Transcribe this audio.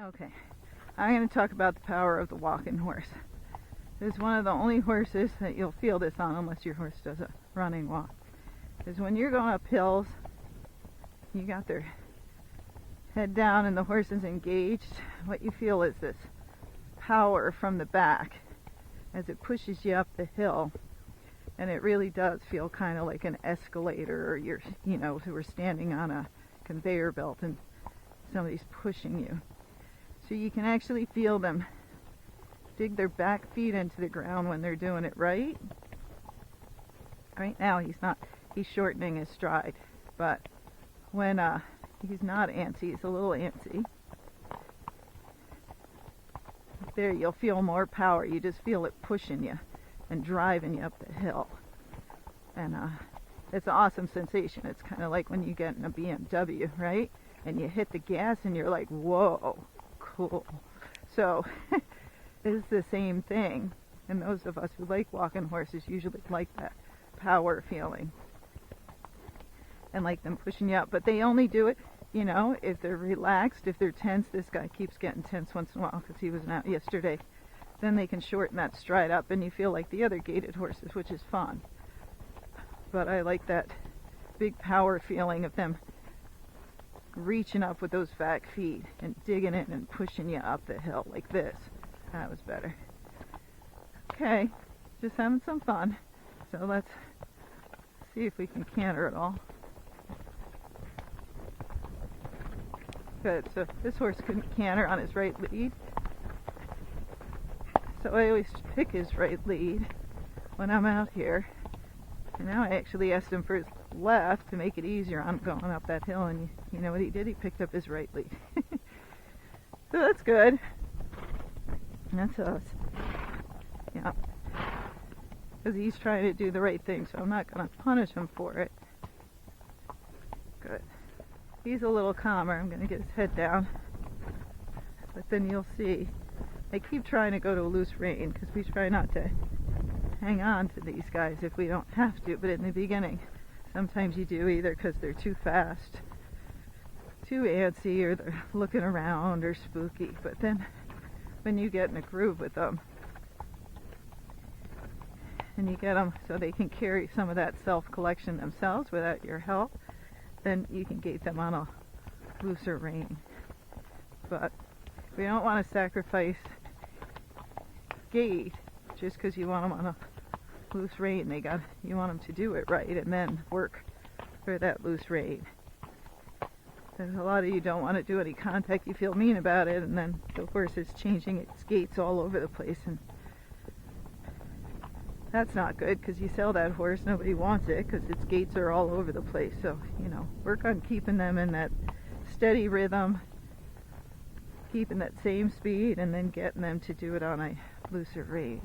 Okay, I'm going to talk about the power of the walking horse. It's one of the only horses that you'll feel this on unless your horse does a running walk. Because when you're going up hills, you got their head down and the horse is engaged. What you feel is this power from the back as it pushes you up the hill. And it really does feel kind of like an escalator, or you're, we're standing on a conveyor belt and somebody's pushing you. So you can actually feel them dig their back feet into the ground when they're doing it right. Right now he's shortening his stride, but when he's not antsy, he's a little antsy. There you'll feel more power. You just feel it pushing you and driving you up the hill. And it's an awesome sensation. It's kind of like when you get in a BMW, right? And you hit the gas and you're like, whoa, cool. So it's the same thing. And those of us who like walking horses usually like that power feeling and like them pushing you up. But they only do it, if they're relaxed, if they're tense. This guy keeps getting tense once in a while because he was out yesterday. Then they can shorten that stride up and you feel like the other gaited horses, which is fun. But I like that big power feeling of them reaching up with those back feet and digging in and pushing you up the hill like this. That was better. Okay, just having some fun. So let's see if we can canter it all. Good, so this horse couldn't canter on his right lead. So I always pick his right lead when I'm out here. And now I actually asked him for his left to make it easier on going up that hill, and you know what he did? He picked up his right lead. So that's good. That's us. Yeah. Because he's trying to do the right thing, so I'm not going to punish him for it. Good. He's a little calmer. I'm going to get his head down. But then you'll see. I keep trying to go to a loose rein because we try not to hang on to these guys if we don't have to. But in the beginning, sometimes you do, either because they're too fast, too antsy, or they're looking around or spooky. But then when you get in a groove with them and you get them so they can carry some of that self-collection themselves without your help, then you can gate them on a looser rein. But we don't want to sacrifice gait just because you want them on a loose rein. You want them to do it right and then work for that loose rein. Because a lot of you don't want to do any contact. You feel mean about it, and then the horse is changing its gaits all over the place, and that's not good because you sell that horse, nobody wants it because its gaits are all over the place. So, work on keeping them in that steady rhythm, keeping that same speed, and then getting them to do it on a looser rein.